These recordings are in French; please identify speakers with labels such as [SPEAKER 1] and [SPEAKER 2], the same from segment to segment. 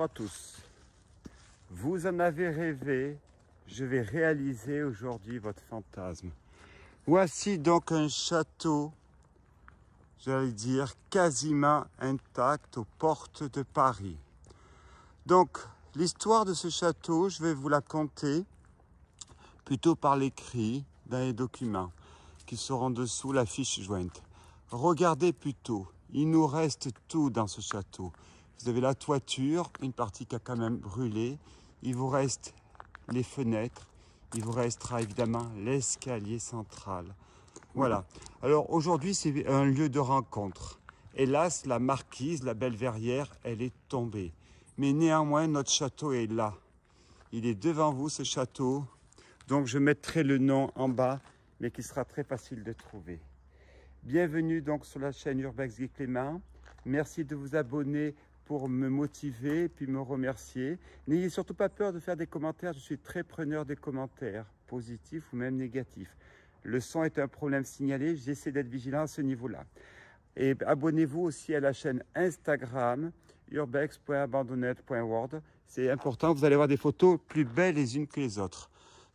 [SPEAKER 1] à tous. Vous en avez rêvé, je vais réaliser aujourd'hui votre fantasme. Voici donc un château, j'allais dire quasiment intact aux portes de Paris. Donc l'histoire de ce château, je vais vous la conter plutôt par l'écrit dans les documents qui seront dessous la fiche jointe. Regardez plutôt, il nous reste tout dans ce château. Vous avez la toiture, une partie qui a quand même brûlé. Il vous reste les fenêtres. Il vous restera évidemment l'escalier central. Voilà. Alors aujourd'hui, c'est un lieu de rencontre. Hélas, la marquise, la belle verrière, elle est tombée. Mais néanmoins, notre château est là. Il est devant vous, ce château. Donc je mettrai le nom en bas, mais qui sera très facile de trouver. Bienvenue donc sur la chaîne Urbex Guy Clément. Merci de vous abonner pour me motiver et puis me remercier. N'ayez surtout pas peur de faire des commentaires. Je suis très preneur des commentaires, positifs ou même négatifs. Le son est un problème signalé. J'essaie d'être vigilant à ce niveau-là. Et abonnez-vous aussi à la chaîne Instagram urbex.abandonnette.world. C'est important. Vous allez avoir des photos plus belles les unes que les autres.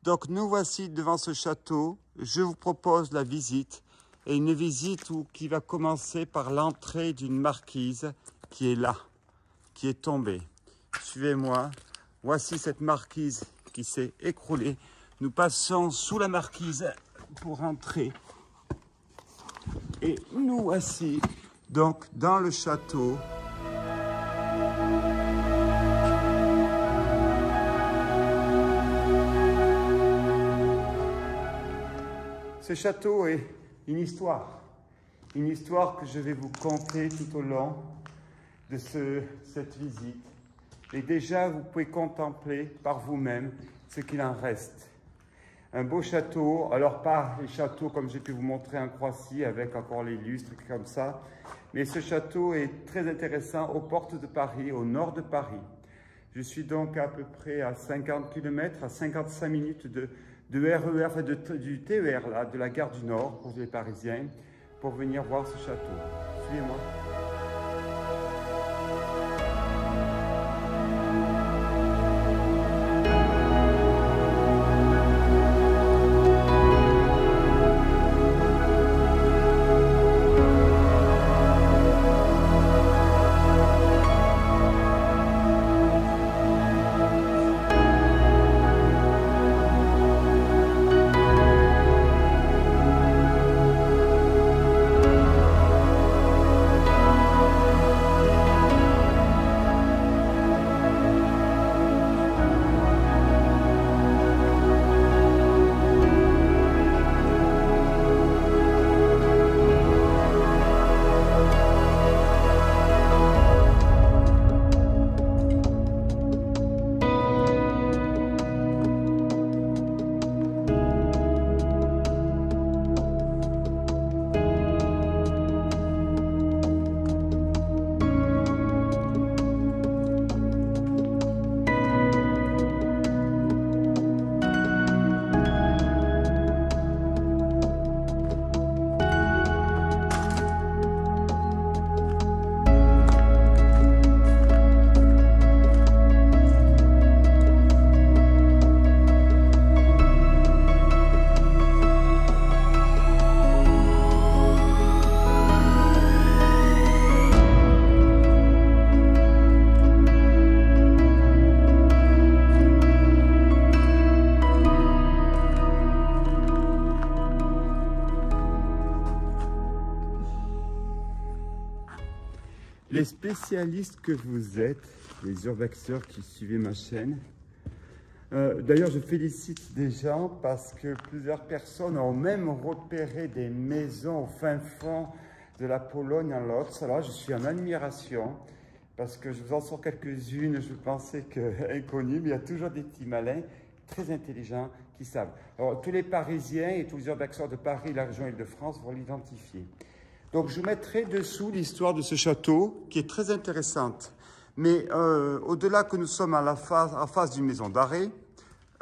[SPEAKER 1] Donc nous voici devant ce château. Je vous propose la visite. Et une visite qui va commencer par l'entrée d'une marquise qui est là, qui est tombée. Suivez-moi. Voici cette marquise qui s'est écroulée. Nous passons sous la marquise pour entrer. Et nous voici donc dans le château. Ce château est une histoire que je vais vous conter tout au long de cette visite. Et déjà, vous pouvez contempler par vous-même ce qu'il en reste. Un beau château, alors pas les châteaux comme j'ai pu vous montrer en Croatie avec encore les lustres comme ça, mais ce château est très intéressant aux portes de Paris, au nord de Paris. Je suis donc à peu près à 50 km, à 55 minutes de RER, enfin du TER, là, de la gare du Nord, pour les Parisiens, pour venir voir ce château. Suivez-moi. Les spécialistes que vous êtes, les urbexeurs qui suivez ma chaîne, d'ailleurs je félicite des gens parce que plusieurs personnes ont même repéré des maisons au fin fond de la Pologne en Lodz. Alors je suis en admiration parce que je vous en sors quelques-unes, je pensais inconnues, mais il y a toujours des petits malins très intelligents qui savent. Alors tous les Parisiens et tous les urbexeurs de Paris, la région Île-de-France vont l'identifier. Donc je mettrai dessous l'histoire de ce château qui est très intéressante. Mais au-delà que nous sommes en face d'une maison d'arrêt,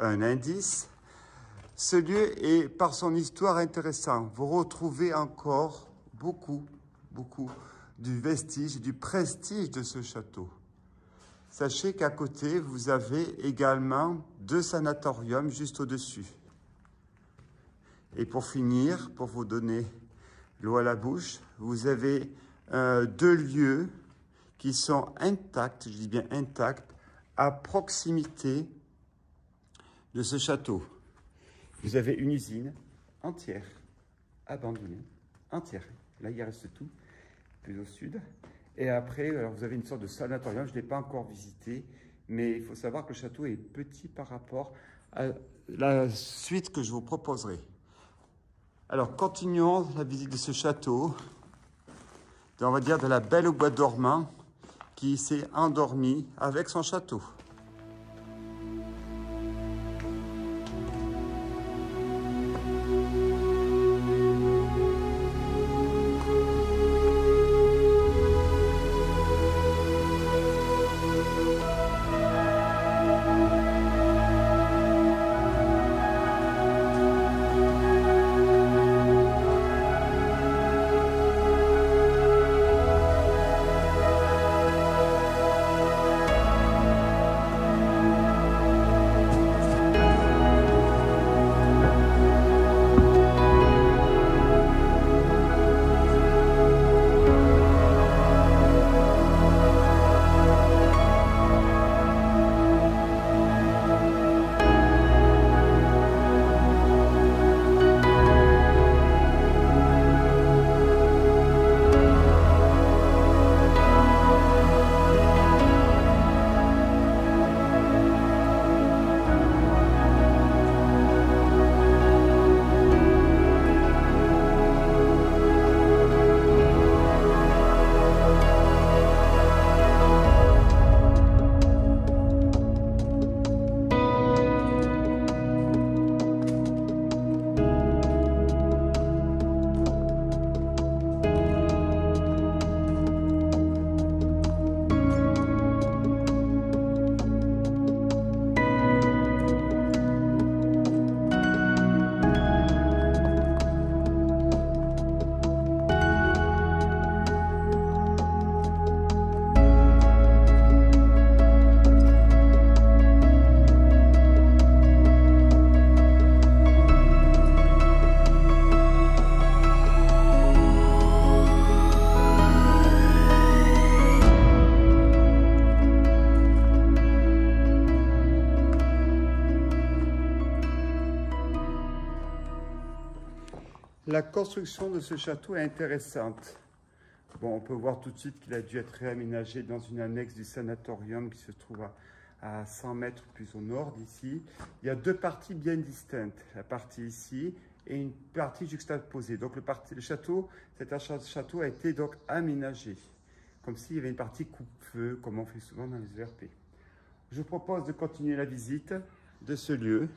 [SPEAKER 1] un indice, ce lieu est par son histoire intéressant. Vous retrouvez encore beaucoup du vestige, du prestige de ce château. sachez qu'à côté, vous avez également 2 sanatoriums juste au-dessus. Et pour finir, pour vous donner l'eau à la bouche, vous avez 2 lieux qui sont intacts, je dis bien intacts, à proximité de ce château. Vous avez une usine entière, abandonnée, entière. Là, il reste tout, plus au sud. Et après, alors vous avez une sorte de sanatorium, je ne l'ai pas encore visité, mais il faut savoir que le château est petit par rapport à la suite que je vous proposerai. Alors, continuons la visite de ce château, on va dire de la Belle au bois dormant, qui s'est endormie avec son château. La construction de ce château est intéressante. Bon, on peut voir tout de suite qu'il a dû être réaménagé dans une annexe du sanatorium qui se trouve à 100 mètres plus au nord d'ici. Il y a 2 parties bien distinctes, la partie ici et une partie juxtaposée. Donc le château, cet château a été donc aménagé, comme s'il y avait une partie coupe-feu, comme on fait souvent dans les ERP. Je vous propose de continuer la visite de ce lieu.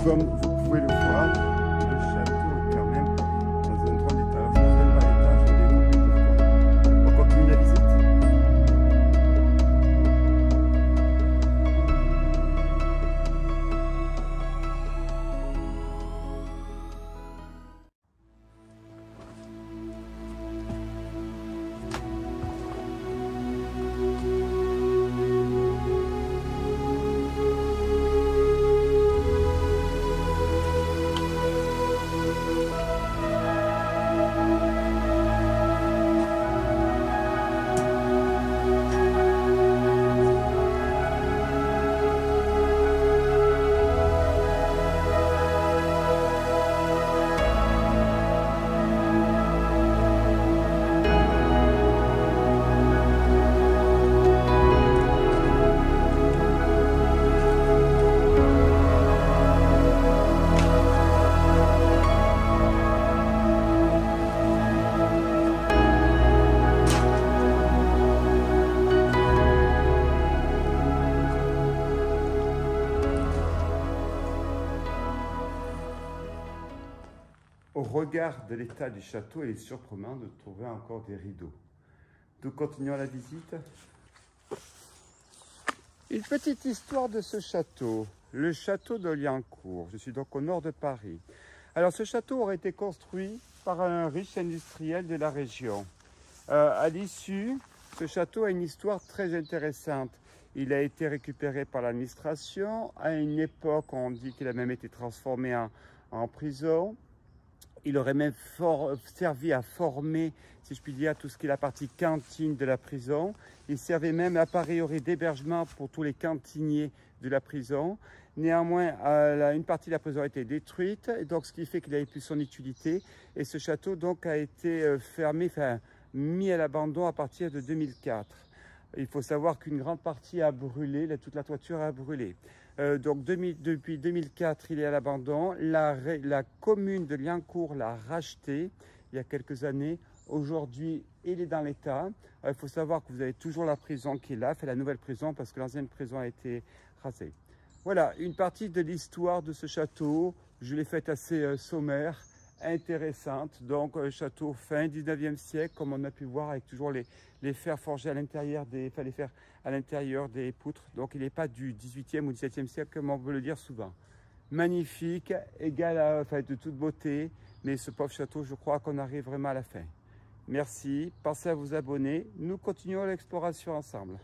[SPEAKER 1] Comme vous pouvez le voir, le château est quand même regarde l'état du château, il est surprenant de trouver encore des rideaux. Nous continuons la visite. Une petite histoire de ce château, le château de Liancourt. Je suis donc au nord de Paris. Alors ce château aurait été construit par un riche industriel de la région. À l'issue, ce château a une histoire très intéressante. Il a été récupéré par l'administration. À une époque, on dit qu'il a même été transformé en prison. Il aurait même servi à former, si je puis dire, tout ce qui est la partie cantine de la prison. Il servait même a priori d'hébergement pour tous les cantiniers de la prison. Néanmoins, une partie de la prison a été détruite, et donc ce qui fait qu'il n'avait plus son utilité. Et ce château donc a été fermé, mis à l'abandon à partir de 2004. Il faut savoir qu'une grande partie a brûlé, toute la toiture a brûlé. Donc depuis 2004, il est à l'abandon. La commune de Liancourt l'a racheté il y a quelques années. Aujourd'hui, il est dans l'état. Il faut savoir que vous avez toujours la prison qui est là, la nouvelle prison, parce que l'ancienne prison a été rasée. Voilà, une partie de l'histoire de ce château. Je l'ai faite assez sommaire, intéressante. Donc, château fin 19e siècle, comme on a pu voir, avec toujours les fers forgés à l'intérieur les fers à l'intérieur des poutres. Donc, il n'est pas du 18e ou 17e siècle, comme on veut le dire souvent. Magnifique, égal de toute beauté. Mais ce pauvre château, je crois qu'on arrive vraiment à la fin. Merci, pensez à vous abonner. Nous continuons l'exploration ensemble.